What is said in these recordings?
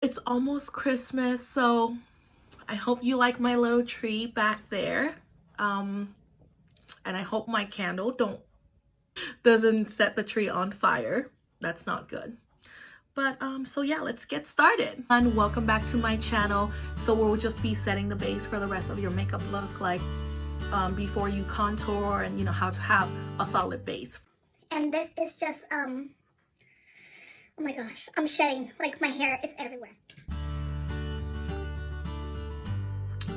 It's almost Christmas, so I hope you like my little tree back there. Um, and I hope my candle doesn't set the tree on fire. That's not good. But so yeah, let's get started. And welcome back to my channel. So we'll just be setting the base for the rest of your makeup look, like before you contour, and you know how to have a solid base. And this is just, oh my gosh, I'm shedding, like my hair is everywhere.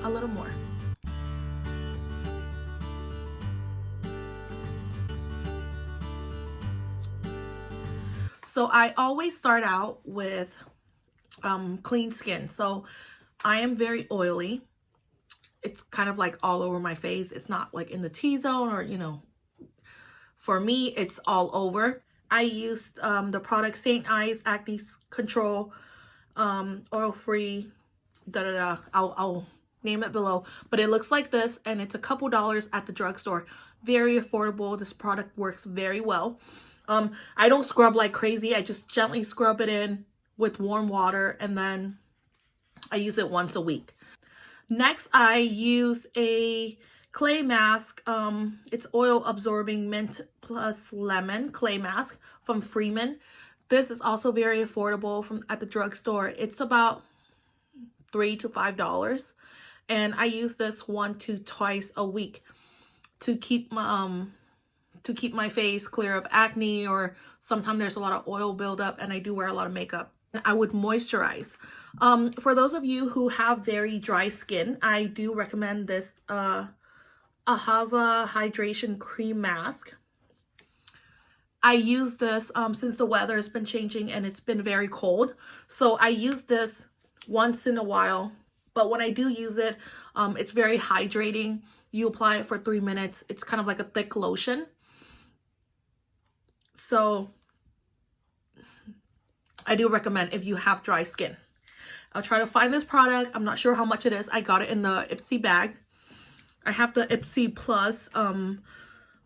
A little more. So I always start out with clean skin. So I am very oily. It's kind of like all over my face. It's not like in the T-zone, or, you know, for me, it's all over. I used the product St. Ives Acne Control, oil-free, da-da-da. I'll name it below. But it looks like this, and it's a couple dollars at the drugstore. Very affordable. This product works very well. I don't scrub like crazy. I just gently scrub it in with warm water, and then I use it once a week. Next, I use a clay mask. It's oil absorbing mint plus lemon clay mask from Freeman. This is also very affordable from at the drugstore. It's about $3 to $5, and I use this 1 to twice a week to keep my face clear of acne, or sometimes there's a lot of oil buildup and I do wear a lot of makeup. I would moisturize. For those of you who have very dry skin, I do recommend this Ahava Hydration Cream Mask. I use this since the weather has been changing and it's been very cold. So I use this once in a while, but when I do use it, it's very hydrating. You apply it for 3 minutes. It's kind of like a thick lotion. So I do recommend if you have dry skin. I'll try to find this product. I'm not sure how much it is. I got it in the Estee bag. I have the Estee Plus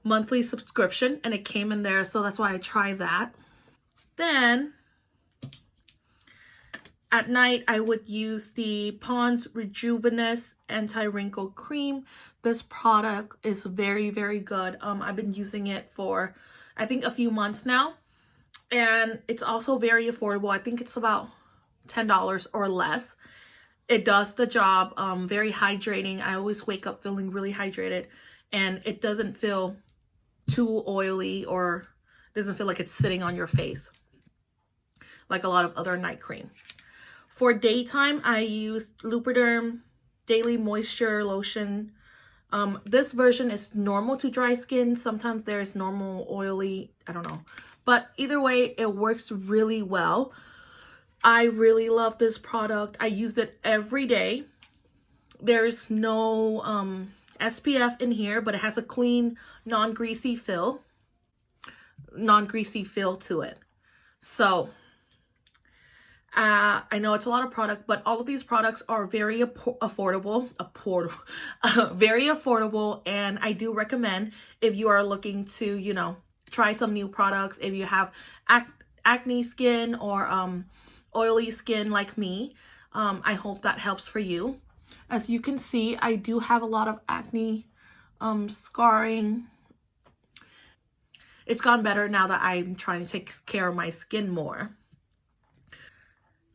monthly subscription, and it came in there, so that's why I try that. Then at night, I would use the Pond's Rejuvenous Anti-Wrinkle Cream. This product is very, very good. I've been using it for, I think, a few months now. And it's also very affordable. I think it's about $10 or less. It does the job. Very hydrating. I always wake up feeling really hydrated. And it doesn't feel too oily, or doesn't feel like it's sitting on your face like a lot of other night cream. For daytime, I use Lubriderm Daily Moisture Lotion. This version is normal to dry skin. Sometimes there's normal oily, I don't know. But either way, it works really well. I really love this product. I use it every day. There's no SPF in here, but it has a clean, non-greasy feel to it. So I know it's a lot of product, but all of these products are very affordable, very affordable. And I do recommend, if you are looking to, you know, try some new products, if you have acne skin or oily skin like me, I hope that helps for you. As you can see, I do have a lot of acne scarring. It's gotten better now that I'm trying to take care of my skin more.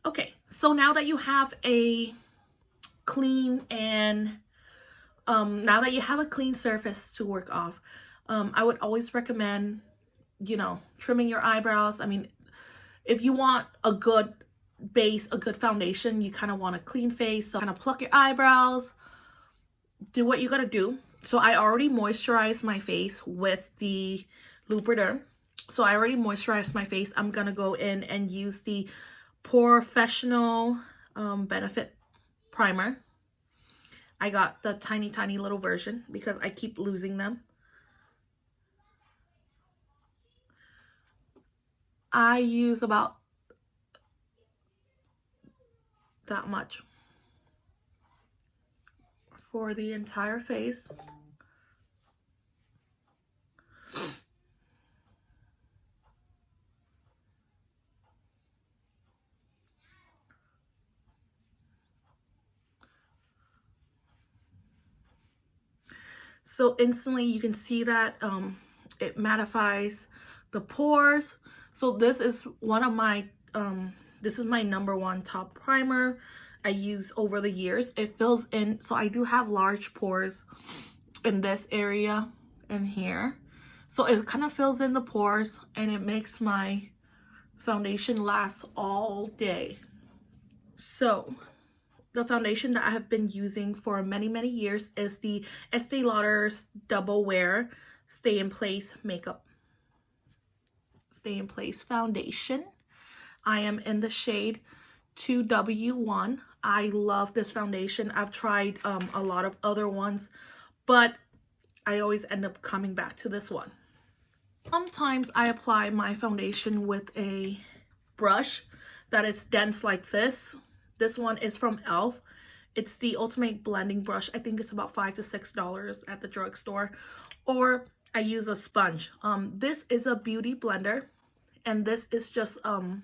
Okay, so now that you have a clean and now that you have a clean surface to work off, I would always recommend, you know, trimming your eyebrows. I mean, if you want a good base, a good foundation, you kind of want a clean face. So kind of pluck your eyebrows, do what you gotta do. So I already moisturized my face with the Lubriderm. So I already moisturized my face. I'm gonna go in and use the Professional Benefit Primer. I got the tiny little version because I keep losing them. I use about that much for the entire face. So instantly you can see that it mattifies the pores. So this is one of my, this is my #1 top primer I use over the years. It fills in, so I do have large pores in this area and here. So it kind of fills in the pores and it makes my foundation last all day. So the foundation that I have been using for many years is the Estee Lauder's Double Wear Stay in Place foundation. I am in the shade 2W1. I love this foundation. I've tried a lot of other ones, but I always end up coming back to this one. Sometimes I apply my foundation with a brush that is dense like this. This one is from e.l.f. It's the Ultimate Blending Brush. I think it's about $5 to $6 at the drugstore. Or I use a sponge. This is a beauty blender. And this is just, oh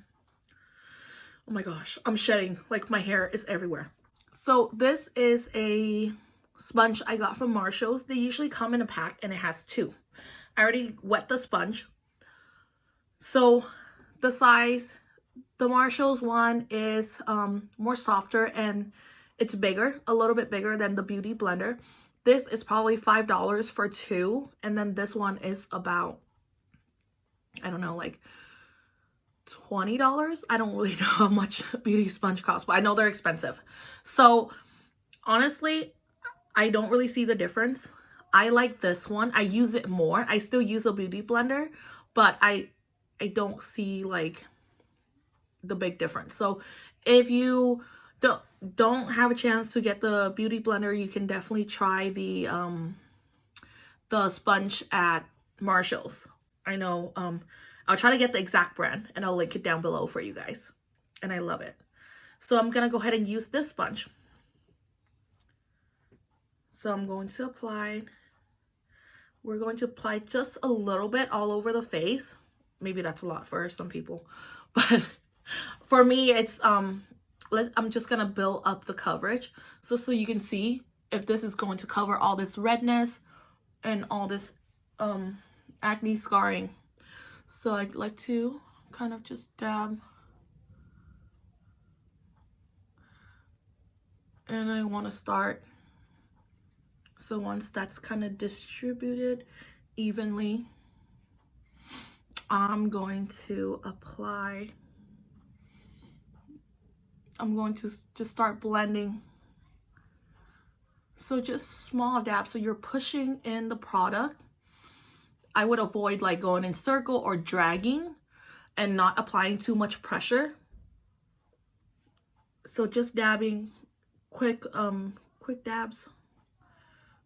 my gosh, I'm shedding. Like my hair is everywhere. So this is a sponge I got from Marshall's. They usually come in a pack and it has 2. I already wet the sponge. So the size, the Marshall's one is more softer and it's bigger, a little bit bigger than the beauty blender. This is probably $5 for 2. And then this one is about, I don't know, like $20. I don't really know how much beauty sponge costs, but I know they're expensive. So honestly, I don't really see the difference. I like this one. I use it more. I still use a beauty blender, but I don't see like the big difference. So if you don't have a chance to get the beauty blender, you can definitely try the sponge at Marshall's. I know I'll try to get the exact brand and I'll link it down below for you guys. And I love it. So I'm gonna go ahead and use this sponge. So I'm going to apply, we're going to apply just a little bit all over the face. Maybe that's a lot for some people, but for me, it's, I'm just gonna build up the coverage. So you can see if this is going to cover all this redness and all this acne scarring. So I'd like to kind of just dab. And I want to start. So once that's kind of distributed evenly, I'm going to apply. I'm going to just start blending. So just small dabs. So you're pushing in the product. I would avoid like going in circle or dragging and not applying too much pressure. So just dabbing, quick dabs,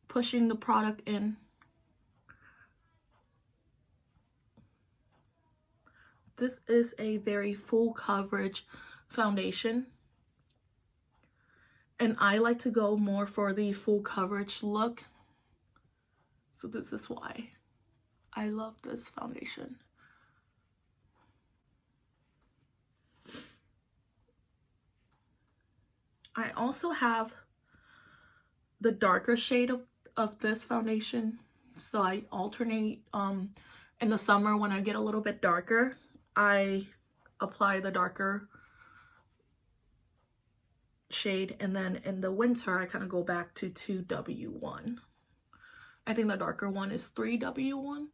pushing the product in. This is a very full coverage foundation. And I like to go more for the full coverage look. So this is why I love this foundation. I also have the darker shade of this foundation. So I alternate in the summer when I get a little bit darker, I apply the darker shade, and then in the winter I kind of go back to 2W1. I think the darker one is 3W1.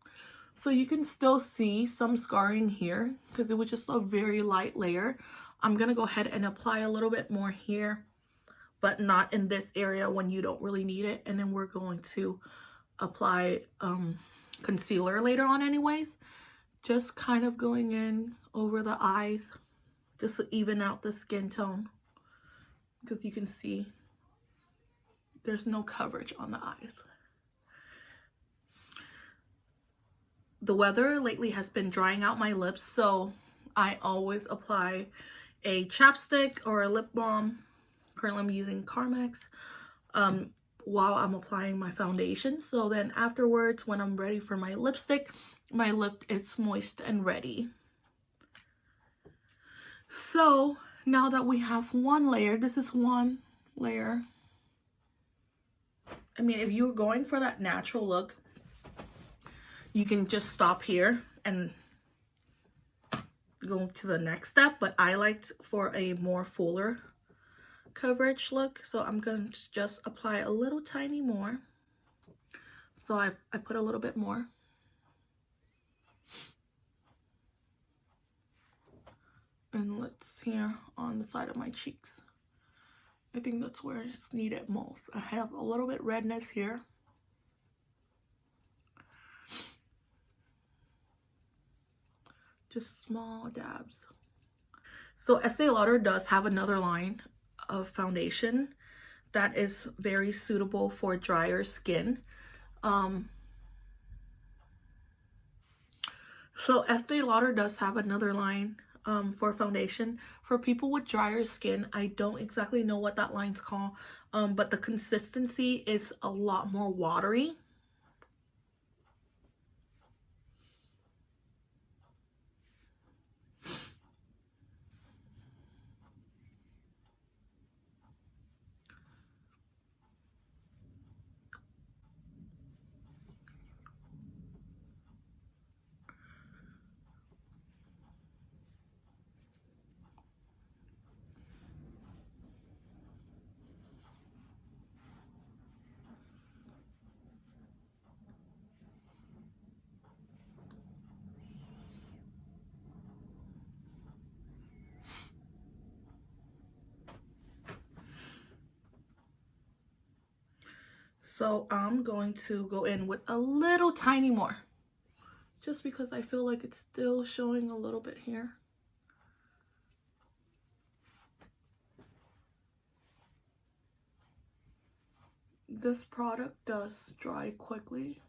So you can still see some scarring here because it was just a very light layer. I'm gonna go ahead and apply a little bit more here, but not in this area when you don't really need it. And then we're going to apply concealer later on anyways. Just kind of going in over the eyes just to even out the skin tone, because you can see there's no coverage on the eyes. The weather lately has been drying out my lips, so I always apply a chapstick or a lip balm. Currently I'm using Carmex while I'm applying my foundation. So then afterwards, when I'm ready for my lipstick, my lip is moist and ready. So now that we have one layer, this is one layer. I mean, if you're going for that natural look, you can just stop here and go to the next step, but I liked for a more fuller coverage look, so I'm going to just apply a little tiny more. So I put a little bit more. And let's here on the side of my cheeks. I think that's where it's needed most. I have a little bit redness here. Just small dabs. So Estee Lauder does have another line of foundation that is very suitable for drier skin. So Estee Lauder does have another line for foundation for people with drier skin. I don't exactly know what that line's called, but the consistency is a lot more watery. So I'm going to go in with a little tiny more, just because I feel like it's still showing a little bit here. This product does dry quickly.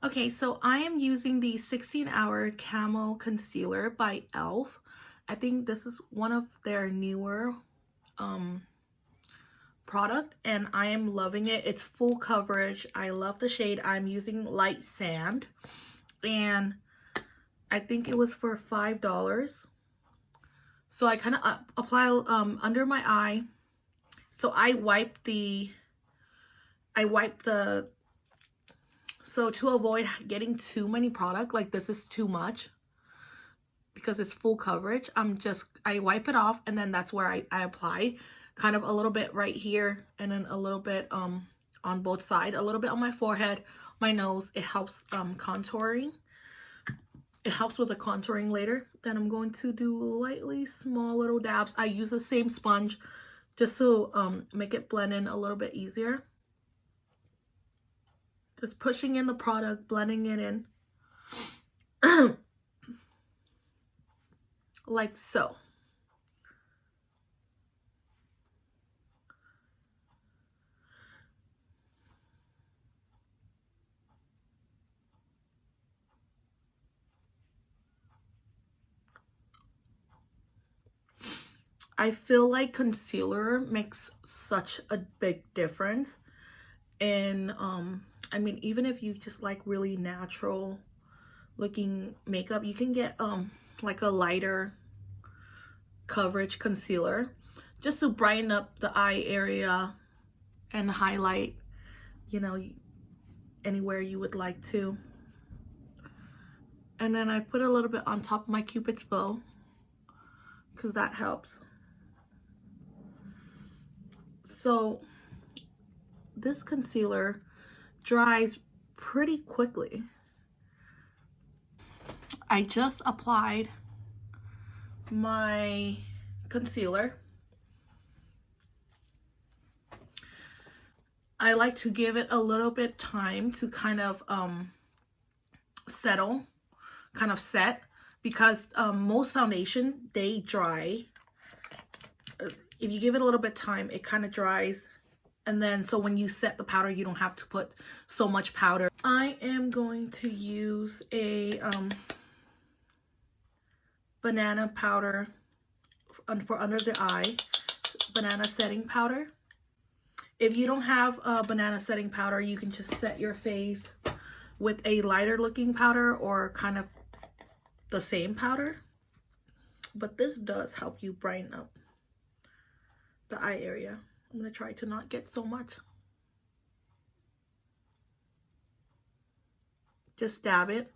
Okay, so I am using the 16-Hour Camo Concealer by e.l.f. I think this is one of their newer product, and I am loving it. It's full coverage. I love the shade. I'm using Light Sand, and I think it was for $5. So I kind of apply under my eye. So I wipe the so to avoid getting too many product, like this is too much because it's full coverage, I wipe it off, and then that's where I apply kind of a little bit right here, and then a little bit on both sides, a little bit on my forehead, my nose. It helps contouring. It helps with the contouring later. Then I'm going to do lightly small little dabs. I use the same sponge just to make it blend in a little bit easier. Just pushing in the product, blending it in. Like so. I feel like concealer makes such a big difference. And I mean, even if you just like really natural looking makeup, you can get like a lighter coverage concealer just to brighten up the eye area and highlight, you know, anywhere you would like to. And then I put a little bit on top of my Cupid's bow because that helps. So this concealer dries pretty quickly. I just applied my concealer. I like to give it a little bit time to kind of settle, kind of set, because most foundation, they dry if you give it a little bit of time, it kind of dries. And then, so when you set the powder, you don't have to put so much powder. I am going to use a banana powder for under the eye, banana setting powder. If you don't have a banana setting powder, you can just set your face with a lighter looking powder or kind of the same powder. But this does help you brighten up the eye area. I'm going to try to not get so much. Just dab it.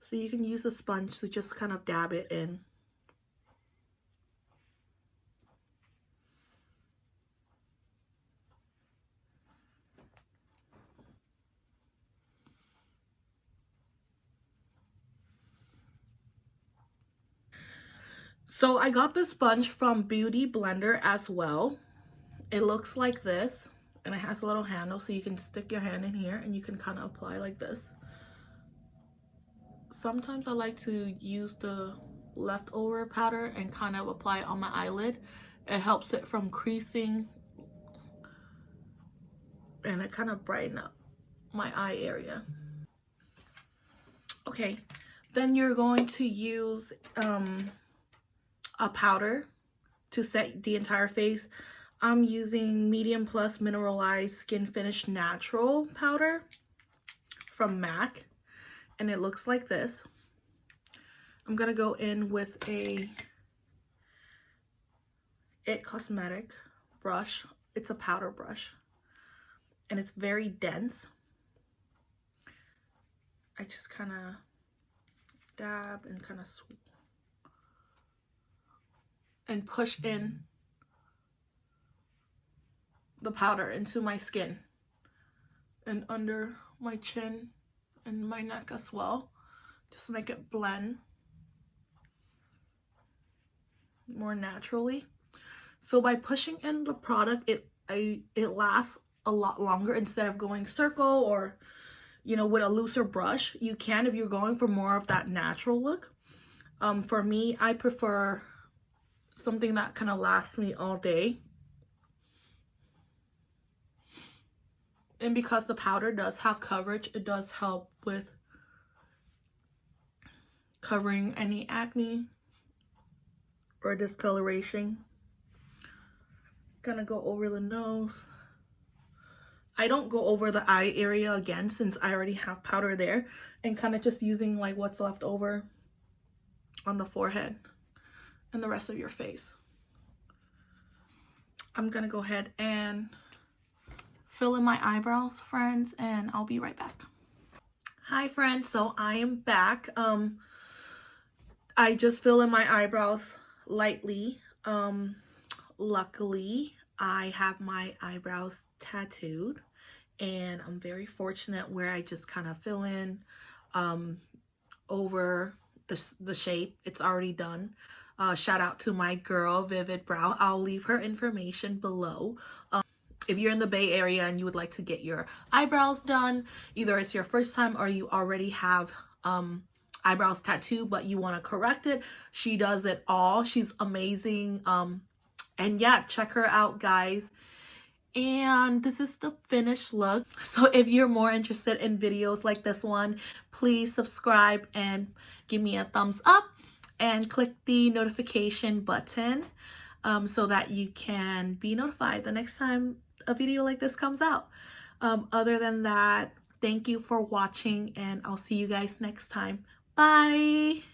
So you can use a sponge to just kind of dab it in. So I got this sponge from Beauty Blender as well. It looks like this, and it has a little handle so you can stick your hand in here and you can kind of apply like this. Sometimes I like to use the leftover powder and kind of apply it on my eyelid. It helps it from creasing and it kind of brighten up my eye area. Okay, then you're going to use a powder to set the entire face. I'm using Medium Plus Mineralized Skin Finish Natural powder from MAC, and it looks like this. I'm gonna go in with a It Cosmetic brush. It's a powder brush, and it's very dense. I just kind of dab and kind of and push in the powder into my skin and under my chin and my neck as well, just to make it blend more naturally. So by pushing in the product, it lasts a lot longer instead of going circle or, you know, with a looser brush. You can if you're going for more of that natural look. For me, I prefer something that kind of lasts me all day. And because the powder does have coverage, it does help with covering any acne or discoloration. Gonna go over the nose. I don't go over the eye area again since I already have powder there, and kind of just using like what's left over on the forehead and the rest of your face. I'm gonna go ahead and fill in my eyebrows, friends, and I'll be right back. Hi friends, so I am back. I just fill in my eyebrows lightly. Luckily, I have my eyebrows tattooed, and I'm very fortunate where I just kind of fill in over the shape. It's already done. Shout out to my girl, Vivid Brow. I'll leave her information below. If you're in the Bay Area and you would like to get your eyebrows done, either it's your first time or you already have eyebrows tattooed but you want to correct it, she does it all. She's amazing. And yeah, check her out, guys. And this is the finished look. So if you're more interested in videos like this one, please subscribe and give me a thumbs up and click the notification button so that you can be notified the next time a video like this comes out. Other than that, thank you for watching, and I'll see you guys next time. Bye.